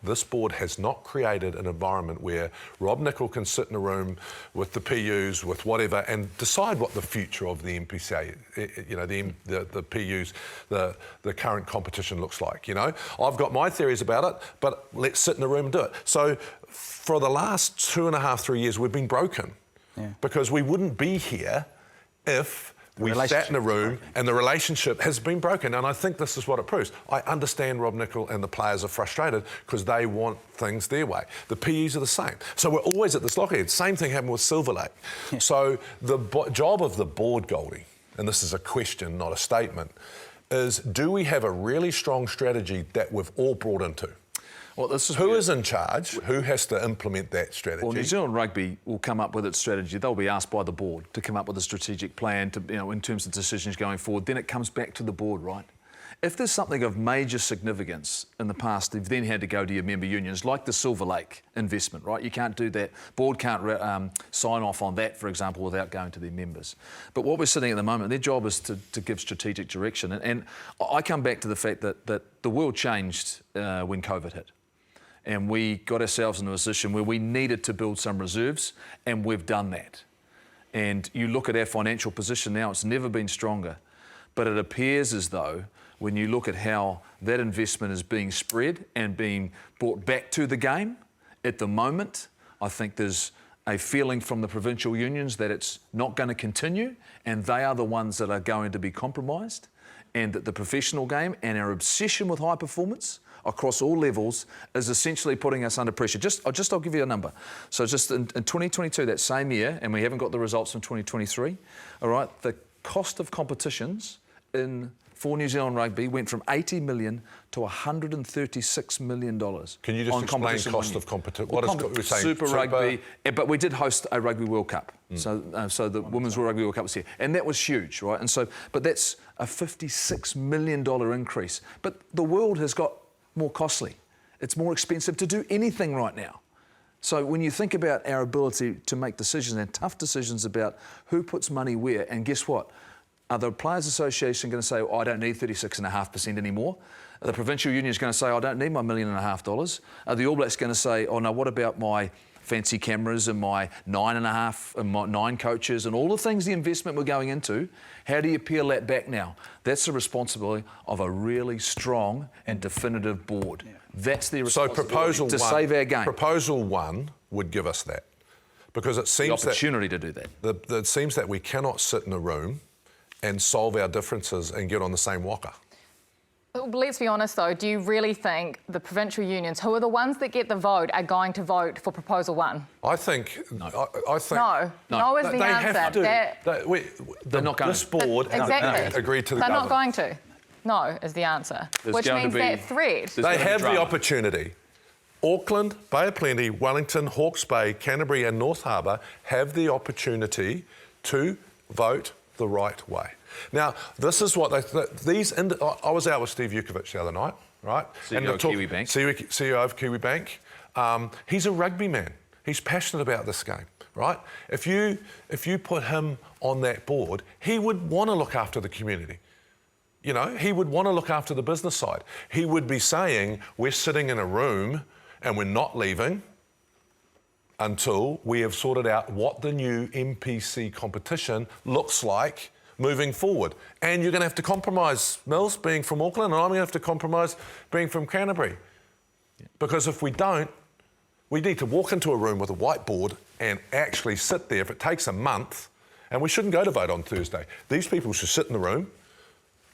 this board has not created an environment where Rob Nichol can sit in a room with the PUs, with whatever, and decide what the future of the NPCA, the PUs, the current competition looks like, I've got my theories about it, but let's sit in a room and do it. So for the last 2.5, 3 years, we've been broken because we wouldn't be here if we sat in a room and the relationship has been broken. And I think this is what it proves. I understand Rob Nichol and the players are frustrated because they want things their way. The PUs are the same. So we're always at this loggerhead. Same thing happened with Silver Lake. So the job of the board, Goldie, and this is a question, not a statement, is do we have a really strong strategy that we've all brought into? Well, who is in charge? Who has to implement that strategy? Well, New Zealand Rugby will come up with its strategy. They'll be asked by the board to come up with a strategic plan to, in terms of decisions going forward. Then it comes back to the board, right? If there's something of major significance in the past, they've then had to go to your member unions, like the Silver Lake investment, right? You can't do that. Board can't sign off on that, for example, without going to their members. But what we're sitting at the moment, their job is to give strategic direction. And I come back to the fact that the world changed when COVID hit. And we got ourselves in a position where we needed to build some reserves, and we've done that. And you look at our financial position now, it's never been stronger. But it appears as though, when you look at how that investment is being spread and being brought back to the game, at the moment, I think there's a feeling from the provincial unions that it's not going to continue, and they are the ones that are going to be compromised, and that the professional game and our obsession with high performance across all levels is essentially putting us under pressure. I'll give you a number. So just in 2022, that same year, and we haven't got the results from 2023, all right, the cost of competitions in for New Zealand Rugby went from $80 million to $136 million. Can you just explain cost of competition? What is we're saying? Super Rugby, but we did host a Rugby World Cup. So the Women's Rugby World Cup was here. And that was huge, right? And so, but that's a $56 million increase. But the world has got more costly. It's more expensive to do anything right now. So when you think about our ability to make decisions and tough decisions about who puts money where, and guess what? Are the Players Association going to say, oh, I don't need 36.5% anymore? Are the Provincial Union is going to say, I don't need my $1.5 million? Are the All Blacks going to say, oh no, what about my fancy cameras and my 9.5 and my 9 coaches and all the things, the investment we're going into? How do you peel that back now? That's the responsibility of a really strong and definitive board. Yeah. That's the responsibility to save our game. Proposal 1 would give us that, because it seems the opportunity to do that. It seems that we cannot sit in a room and solve our differences and get on the same waka. Let's be honest, though. Do you really think the provincial unions, who are the ones that get the vote, are going to vote for Proposal 1? I think... No. I think... No is the they answer. Have to. They're not going to. This board agreed to the They're government. not going to. No is the answer. Which means that threat... They have the opportunity. Auckland, Bay of Plenty, Wellington, Hawke's Bay, Canterbury and North Harbour have the opportunity to vote the right way. Now, this is what I was out with Steve Jukovic the other night, right? CEO of Kiwi Bank. CEO of Kiwi Bank. He's a rugby man. He's passionate about this game, right? If you put him on that board, he would want to look after the community. You know, he would want to look after the business side. He would be saying, we're sitting in a room and we're not leaving until we have sorted out what the new MPC competition looks like moving forward. And you're going to have to compromise, Mills, being from Auckland, and I'm going to have to compromise being from Canterbury. Because if we don't, we need to walk into a room with a whiteboard and actually sit there. If it takes a month, and we shouldn't go to vote on Thursday. These people should sit in the room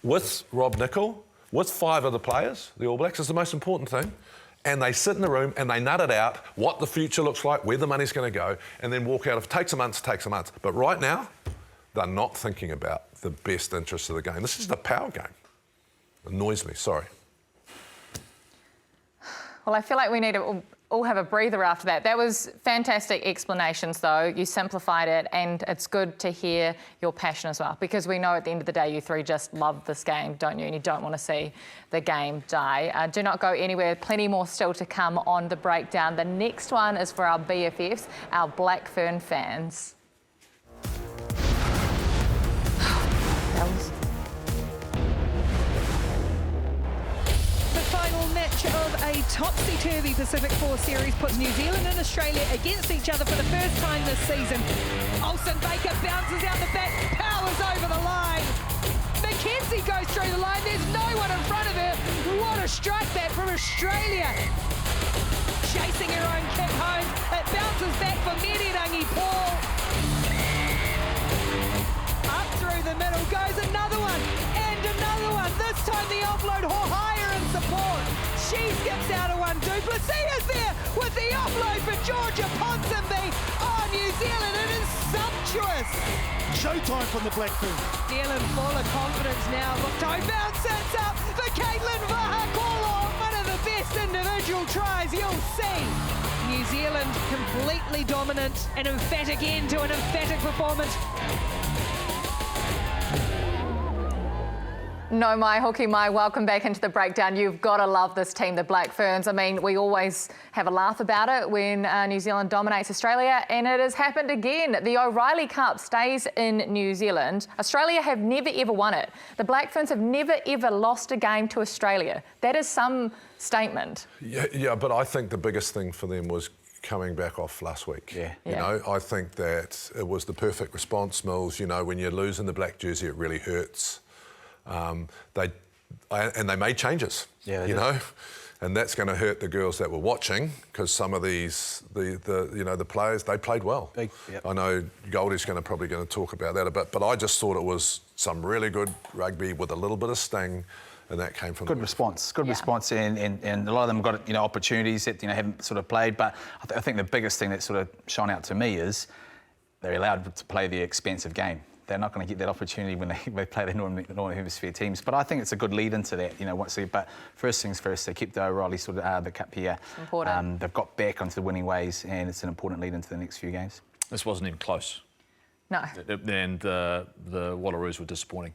with Rob Nichol, with 5 other players, the All Blacks, is the most important thing. And they sit in the room and they nut it out, what the future looks like, where the money's going to go, and then walk out. If it takes a month, it takes a month. But right now, they're not thinking about the best interests of the game. This is the power game. It annoys me, sorry. Well, I feel like we need to all have a breather after that. That was fantastic explanations, though. You simplified it, and it's good to hear your passion as well, because we know at the end of the day you 3 just love this game, don't you? And you don't want to see the game die. Do not go anywhere. Plenty more still to come on the breakdown. The next one is for our BFFs, our Black Fern fans. Of a topsy-turvy Pacific 4 series puts New Zealand and Australia against each other for the first time this season. Olsen Baker bounces out the back, powers over the line. Mackenzie goes through the line, there's no one in front of her. What a strike that from Australia. Chasing her own kick home, it bounces back for Medirangi Paul. Up through the middle goes another one, and another one. This time the offload higher in support. She skips out of one. Duplessis is there with the offload for Georgia Ponsonby. Oh, New Zealand, it is sumptuous. Showtime from the Black Ferns. Feeling full of confidence now. Look, toe bounce sets up for Caitlin Vahakolo. One of the best individual tries you'll see. New Zealand completely dominant. An emphatic end to an emphatic performance. No, Mai, Hoki Mai, welcome back into the breakdown. You've got to love this team, the Black Ferns. I mean, we always have a laugh about it when New Zealand dominates Australia, and it has happened again. The O'Reilly Cup stays in New Zealand. Australia have never, ever won it. The Black Ferns have never, ever lost a game to Australia. That is some statement. Yeah, but I think the biggest thing for them was coming back off last week. You know, I think that it was the perfect response, Mills. You know, when you lose in the black jersey, it really hurts. They made changes, you know, and that's going to hurt the girls that were watching, because some of these, the players, they played well. I know Goldie's probably going to talk about that a bit, but I just thought it was some really good rugby with a little bit of sting, and that came from good response, and a lot of them got opportunities that haven't sort of played, but I think the biggest thing that sort of shone out to me is they're allowed to play the expensive game. they're not going to get that opportunity when they play their Northern Hemisphere teams. But I think it's a good lead into that, but first things first, they kept the O'Reilly sort of the cup here. Important. They've got back onto the winning ways, and it's an important lead into the next few games. This wasn't even close. No. And the Wallaroos were disappointing.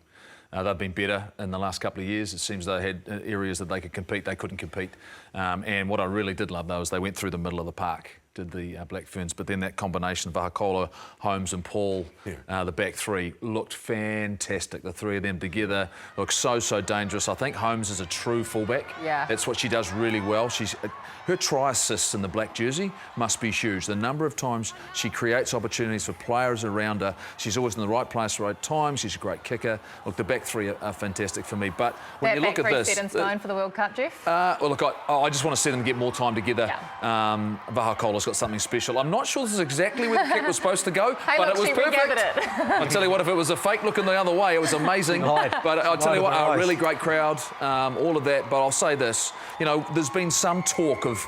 They've been better in the last couple of years. It seems they had areas that they could compete, they couldn't compete. And what I really did love, though, is they went through the middle of the park, did the Black Ferns, but then that combination of Vahakola, Holmes and Paul, the back three, looked fantastic. The three of them together look so dangerous. I think Holmes is a true fullback. Yeah. That's what she does really well. Her try assists in the black jersey must be huge. The number of times she creates opportunities for players around her. She's always in the right place, right time. She's a great kicker. Look, the back three are fantastic for me. But when you look at this, set in stone for the World Cup, Jeff? well, look, I just want to see them get more time together. Yeah. Vahakola's got something special. I'm not sure this is exactly where the kick was supposed to go, Hey, but look, it was she perfect. regathered it. I'll tell you what, if it was a fake looking the other way, it was amazing. But I'll tell you what, a really great crowd, all of that. But I'll say this, there's been some talk of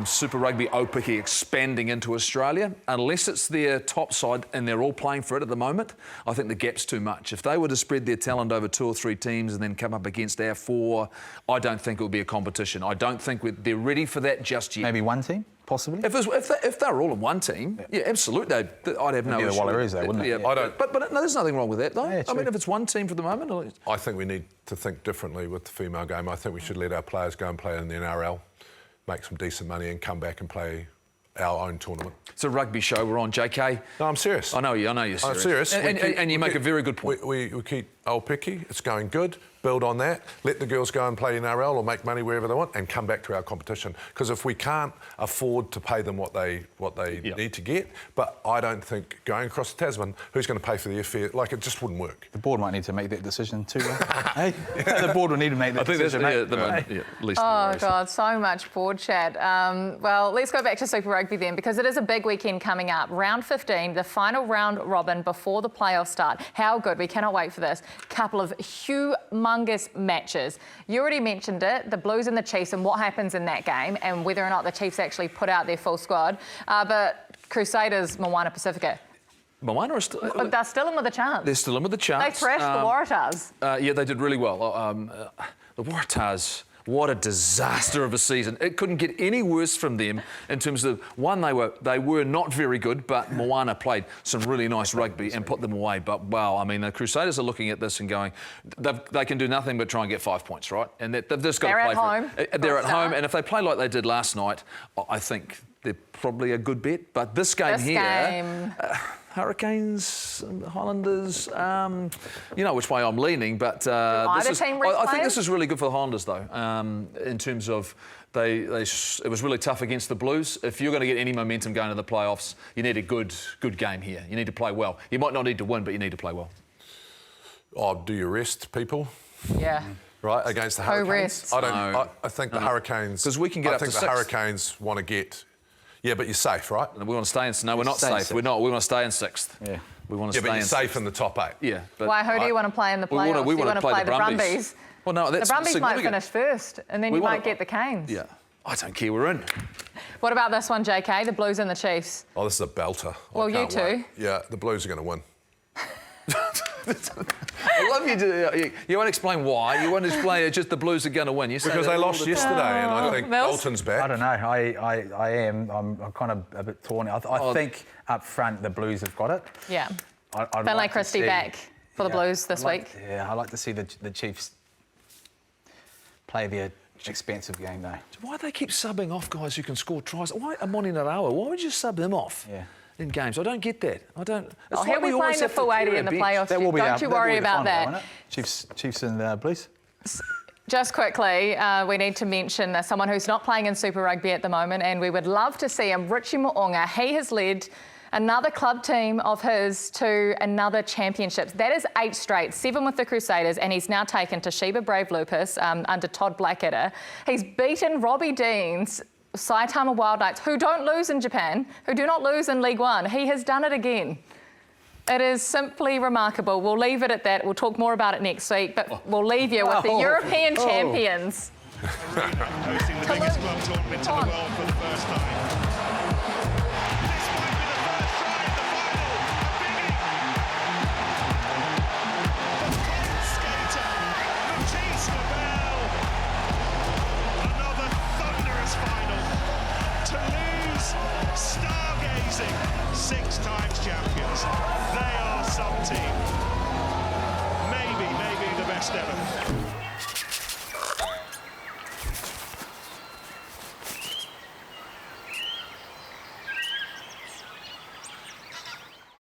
Super Rugby Aupiki expanding into Australia. Unless it's their top side and they're all playing for it at the moment, I think the gap's too much. If they were to spread their talent over 2 or 3 teams and then come up against our 4, I don't think it would be a competition. I don't think they're ready for that just yet. Maybe one team, possibly? If they were all in one team, yeah absolutely, I'd have no issue. The Wallaroos, though, wouldn't it? Yeah. I don't. But no, there's nothing wrong with that, though. Yeah, I mean, if it's one team for the moment... I think we need to think differently with the female game. I think we should let our players go and play in the NRL, make some decent money and come back and play our own tournament. It's a rugby show we're on, JK. No, I'm serious. I know you're serious. I'm serious. And you make a very good point. We keep Aupiki, it's going good, build on that, let the girls go and play in NRL or make money wherever they want and come back to our competition. Because if we can't afford to pay them what they need to get, but I don't think going across the Tasman, who's going to pay for the airfare, it just wouldn't work. The board might need to make that decision too. Hey? The board will need to make that decision. At least oh, God, so much board chat. Well, let's go back to Super Rugby then, because it is a big weekend coming up. Round 15, the final round robin before the playoffs start. How good. We cannot wait for this. Couple of humongous matches. You already mentioned it, the Blues and the Chiefs and what happens in that game and whether or not the Chiefs actually put out their full squad. But Crusaders, Moana Pacifica. Moana are still... They're still in with a chance. They're still in with a chance. They thrashed the Waratahs. Yeah, they did really well. The Waratahs... What a disaster of a season. It couldn't get any worse from them in terms of, one, they were not very good, but Moana played some really nice rugby and put them away. But, wow, I mean, the Crusaders are looking at this and going, they can do nothing but try and get 5 points, right? And they've just got to play for it. They're at home, and if they play like they did last night, I think they're probably a good bet. But this game Hurricanes, Highlanders, you know which way I'm leaning, but I think this is really good for the Highlanders, though, in terms of it was really tough against the Blues. If you're going to get any momentum going to the playoffs, you need a good game here. You need to play well. You might not need to win, but you need to play well. Oh, do you rest people? Yeah. Right, against the Hurricanes? I think the Hurricanes... Because we can get up to 6. I think the Hurricanes want to get... Yeah, but you're safe, right? We want to stay in... No, we're not safe. We're not. We want to stay in 6th. Yeah. We want to stay but you're in safe 6th. in the top 8. Yeah. But why? Who do you want to play in the playoffs? We want to play the Brumbies. Well, no, that's the Brumbies might significant. finish first, and then you might get the Canes. Yeah. I don't care. We're in. What about this one, JK? The Blues and the Chiefs. Oh, this is a belter. Well, you too. Wait. Yeah, the Blues are going to win. I love you to... You won't explain why. You won't explain it's just the Blues are going to win. You say because they lost yesterday, and I think Bolton's back. I don't know. I am. I'm kind of a bit torn. I think up front the Blues have got it. Yeah. I'd Finlay Christie back for the Blues this week. Yeah, I like to see the Chiefs play their expansive game, though. Why do they keep subbing off guys who can score tries? Why Amoni Narawa? Why would you sub them off? Yeah. In games, I don't get that. I don't. He'll be playing the full 80 in the playoffs. Don't you worry about that. Chiefs and Blues. Just quickly, we need to mention someone who's not playing in Super Rugby at the moment, and we would love to see him, Richie Mo'unga. He has led another club team of his to another championships. That is 8 straight, 7 with the Crusaders, and he's now taken Toshiba Brave Lupus under Todd Blackadder. He's beaten Robbie Dean's Saitama Wild Knights, who don't lose in Japan, who do not lose in League One. He has done it again. It is simply remarkable. We'll leave it at that. We'll talk more about it next week, but we'll leave you with the European champions. Hosting the biggest club tournament in the world for the first time. This might be the first try in the final. team. Maybe the best ever.